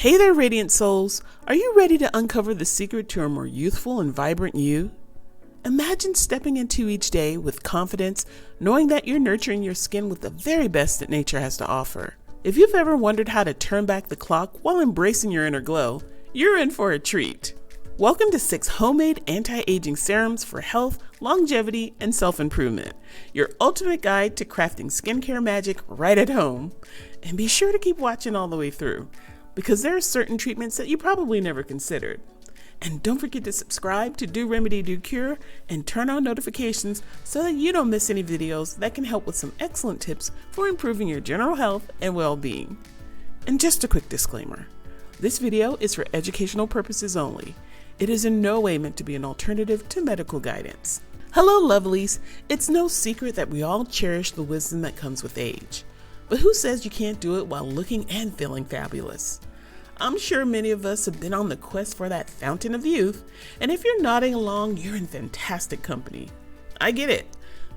Hey there, Radiant Souls! Are you ready to uncover the secret to a more youthful and vibrant you? Imagine stepping into each day with confidence, knowing that you're nurturing your skin with the very best that nature has to offer. If you've ever wondered how to turn back the clock while embracing your inner glow, you're in for a treat. Welcome to 6 homemade anti-aging serums for health, longevity, and self-improvement. Your ultimate guide to crafting skincare magic right at home. And be sure to keep watching all the way through, because there are certain treatments that you probably never considered. And don't forget to subscribe to Do Remedy Do Cure and turn on notifications so that you don't miss any videos that can help with some excellent tips for improving your general health and well-being. And just a quick disclaimer, this video is for educational purposes only. It is in no way meant to be an alternative to medical guidance. Hello lovelies, it's no secret that we all cherish the wisdom that comes with age. But who says you can't do it while looking and feeling fabulous? I'm sure many of us have been on the quest for that fountain of youth, and if you're nodding along, you're in fantastic company. I get it.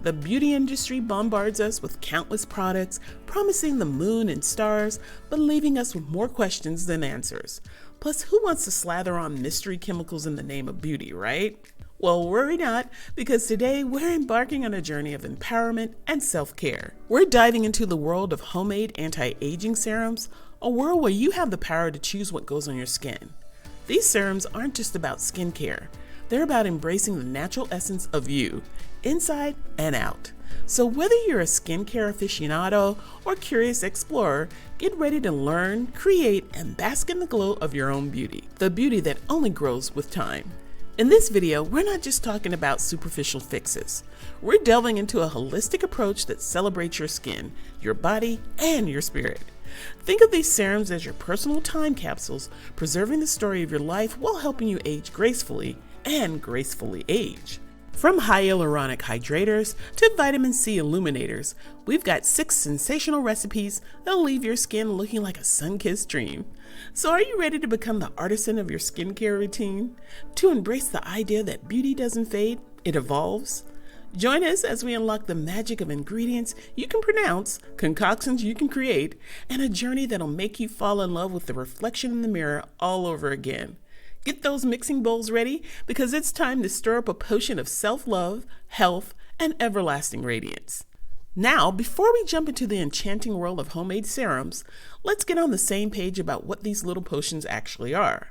The beauty industry bombards us with countless products, promising the moon and stars, but leaving us with more questions than answers. Plus, who wants to slather on mystery chemicals in the name of beauty, right? Well, worry not, because today we're embarking on a journey of empowerment and self-care. We're diving into the world of homemade anti-aging serums, a world where you have the power to choose what goes on your skin. These serums aren't just about skincare. They're about embracing the natural essence of you, inside and out. So whether you're a skincare aficionado or curious explorer, get ready to learn, create, and bask in the glow of your own beauty. The beauty that only grows with time. In this video, we're not just talking about superficial fixes. We're delving into a holistic approach that celebrates your skin, your body, and your spirit. Think of these serums as your personal time capsules, preserving the story of your life while helping you age gracefully and gracefully age. From hyaluronic hydrators to vitamin C illuminators, we've got 6 sensational recipes that'll leave your skin looking like a sun-kissed dream. So are you ready to become the artisan of your skincare routine? To embrace the idea that beauty doesn't fade, it evolves? Join us as we unlock the magic of ingredients you can pronounce, concoctions you can create, and a journey that'll make you fall in love with the reflection in the mirror all over again. Get those mixing bowls ready, because it's time to stir up a potion of self-love, health, and everlasting radiance. Now, before we jump into the enchanting world of homemade serums, let's get on the same page about what these little potions actually are.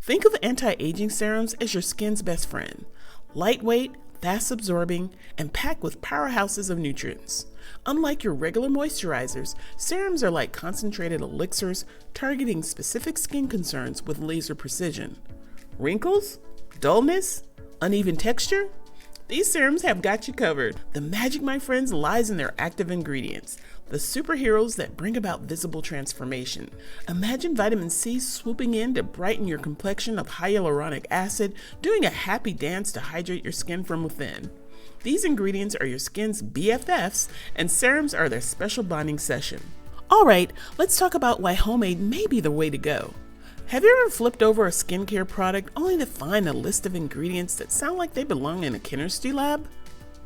Think of anti-aging serums as your skin's best friend. Lightweight, fast-absorbing, and packed with powerhouses of nutrients. Unlike your regular moisturizers, serums are like concentrated elixirs targeting specific skin concerns with laser precision. Wrinkles? Dullness? Uneven texture? These serums have got you covered. The magic, my friends, lies in their active ingredients, the superheroes that bring about visible transformation. Imagine vitamin C swooping in to brighten your complexion of hyaluronic acid, doing a happy dance to hydrate your skin from within. These ingredients are your skin's BFFs, and serums are their special bonding session. Alright, let's talk about why homemade may be the way to go. Have you ever flipped over a skincare product only to find a list of ingredients that sound like they belong in a chemistry lab?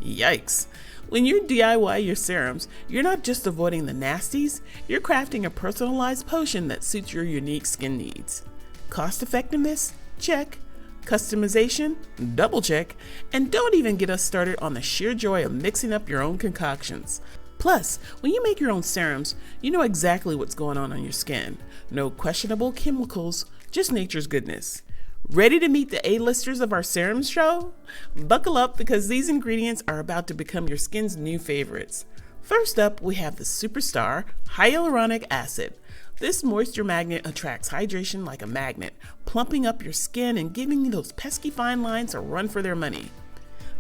Yikes! When you DIY your serums, you're not just avoiding the nasties, you're crafting a personalized potion that suits your unique skin needs. Cost effectiveness? Check. Customization? Double check. And don't even get us started on the sheer joy of mixing up your own concoctions. Plus, when you make your own serums, you know exactly what's going on your skin. No questionable chemicals, just nature's goodness. Ready to meet the A-listers of our serum show? Buckle up, because these ingredients are about to become your skin's new favorites. First up, we have the superstar, hyaluronic acid. This moisture magnet attracts hydration like a magnet, plumping up your skin and giving you those pesky fine lines a run for their money.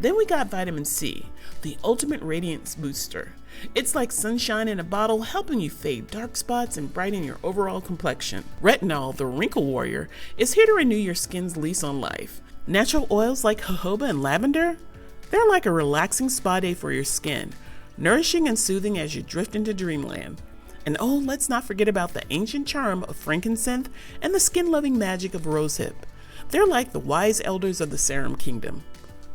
Then we got vitamin C, the ultimate radiance booster. It's like sunshine in a bottle, helping you fade dark spots and brighten your overall complexion. Retinol, the wrinkle warrior, is here to renew your skin's lease on life. Natural oils like jojoba and lavender? They're like a relaxing spa day for your skin, nourishing and soothing as you drift into dreamland. And oh, let's not forget about the ancient charm of frankincense and the skin-loving magic of rosehip. They're like the wise elders of the serum kingdom.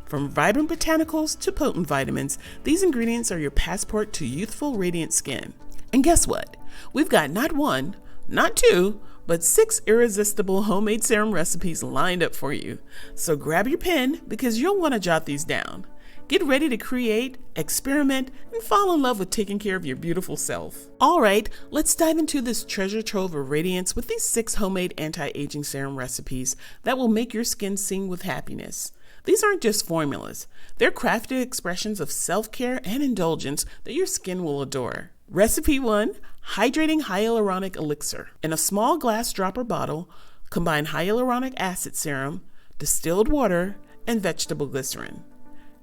From vibrant botanicals to potent vitamins, these ingredients are your passport to youthful, radiant skin. And guess what? We've got not one, not two, but 6 irresistible homemade serum recipes lined up for you. So grab your pen because you'll want to jot these down. Get ready to create, experiment, and fall in love with taking care of your beautiful self. All right, let's dive into this treasure trove of radiance with these 6 homemade anti-aging serum recipes that will make your skin sing with happiness. These aren't just formulas. They're crafted expressions of self-care and indulgence that your skin will adore. Recipe 1, Hydrating Hyaluronic Elixir. In a small glass dropper bottle, combine hyaluronic acid serum, distilled water, and vegetable glycerin.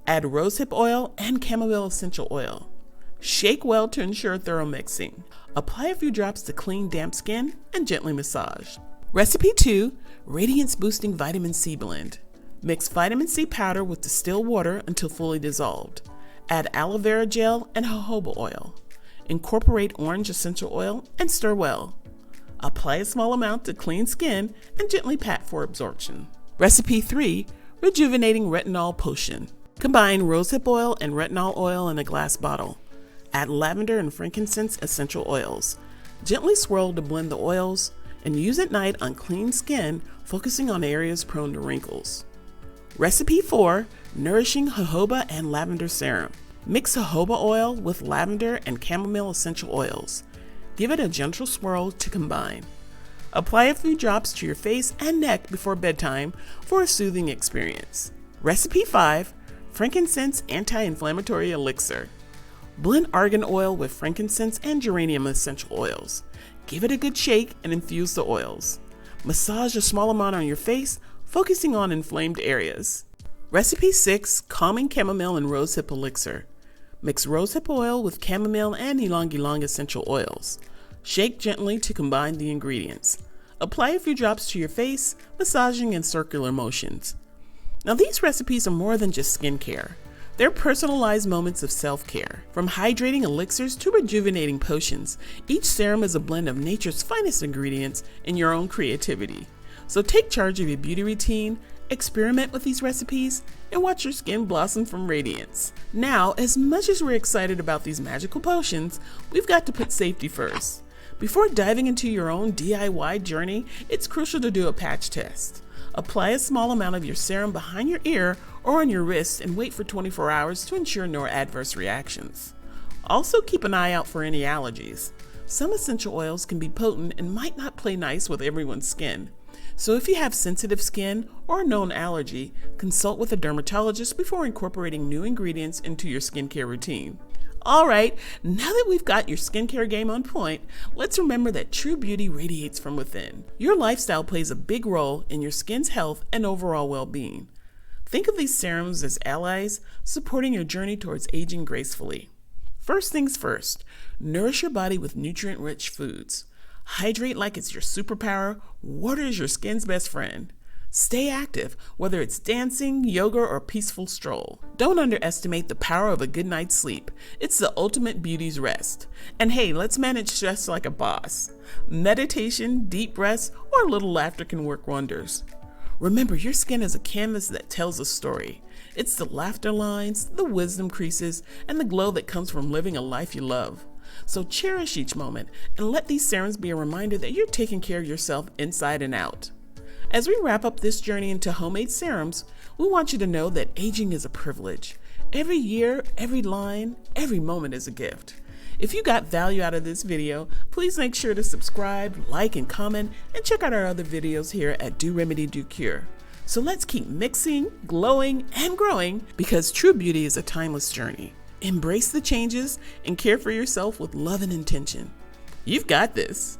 Add rosehip oil and chamomile essential oil. Shake well to ensure thorough mixing. Apply a few drops to clean damp skin and gently massage. Recipe 2, Radiance Boosting Vitamin C Blend. Mix vitamin C powder with distilled water until fully dissolved. Add aloe vera gel and jojoba oil. Incorporate orange essential oil and stir well. Apply a small amount to clean skin and gently pat for absorption. Recipe 3, Rejuvenating Retinol Potion. Combine rosehip oil and retinol oil in a glass bottle. Add lavender and frankincense essential oils. Gently swirl to blend the oils and use at night on clean skin, focusing on areas prone to wrinkles. Recipe 4, Nourishing Jojoba and Lavender Serum. Mix jojoba oil with lavender and chamomile essential oils. Give it a gentle swirl to combine. Apply a few drops to your face and neck before bedtime for a soothing experience. Recipe 5, Frankincense Anti-Inflammatory Elixir. Blend argan oil with frankincense and geranium essential oils. Give it a good shake and infuse the oils. Massage a small amount on your face, focusing on inflamed areas. Recipe 6, Calming Chamomile and Rosehip Elixir. Mix rosehip oil with chamomile and ylang-ylang essential oils. Shake gently to combine the ingredients. Apply a few drops to your face, massaging in circular motions. Now these recipes are more than just skincare. They're personalized moments of self-care. From hydrating elixirs to rejuvenating potions, each serum is a blend of nature's finest ingredients in your own creativity. So take charge of your beauty routine, experiment with these recipes, and watch your skin blossom from radiance. Now, as much as we're excited about these magical potions, we've got to put safety first. Before diving into your own DIY journey, it's crucial to do a patch test. Apply a small amount of your serum behind your ear or on your wrist and wait for 24 hours to ensure no adverse reactions. Also keep an eye out for any allergies. Some essential oils can be potent and might not play nice with everyone's skin. So if you have sensitive skin or a known allergy, consult with a dermatologist before incorporating new ingredients into your skincare routine. All right, now that we've got your skincare game on point, let's remember that true beauty radiates from within. Your lifestyle plays a big role in your skin's health and overall well-being. Think of these serums as allies supporting your journey towards aging gracefully. First things first, nourish your body with nutrient-rich foods. Hydrate like it's your superpower. Water is your skin's best friend. Stay active, whether it's dancing, yoga, or a peaceful stroll. Don't underestimate the power of a good night's sleep. It's the ultimate beauty's rest. And hey, let's manage stress like a boss. Meditation, deep breaths, or a little laughter can work wonders. Remember, your skin is a canvas that tells a story. It's the laughter lines, the wisdom creases, and the glow that comes from living a life you love. So cherish each moment and let these serums be a reminder that you're taking care of yourself inside and out. As we wrap up this journey into homemade serums, we want you to know that aging is a privilege. Every year, every line, every moment is a gift. If you got value out of this video, please make sure to subscribe, like, and comment, and check out our other videos here at Do Remedy Do Cure. So let's keep mixing, glowing, and growing because true beauty is a timeless journey. Embrace the changes and care for yourself with love and intention. You've got this.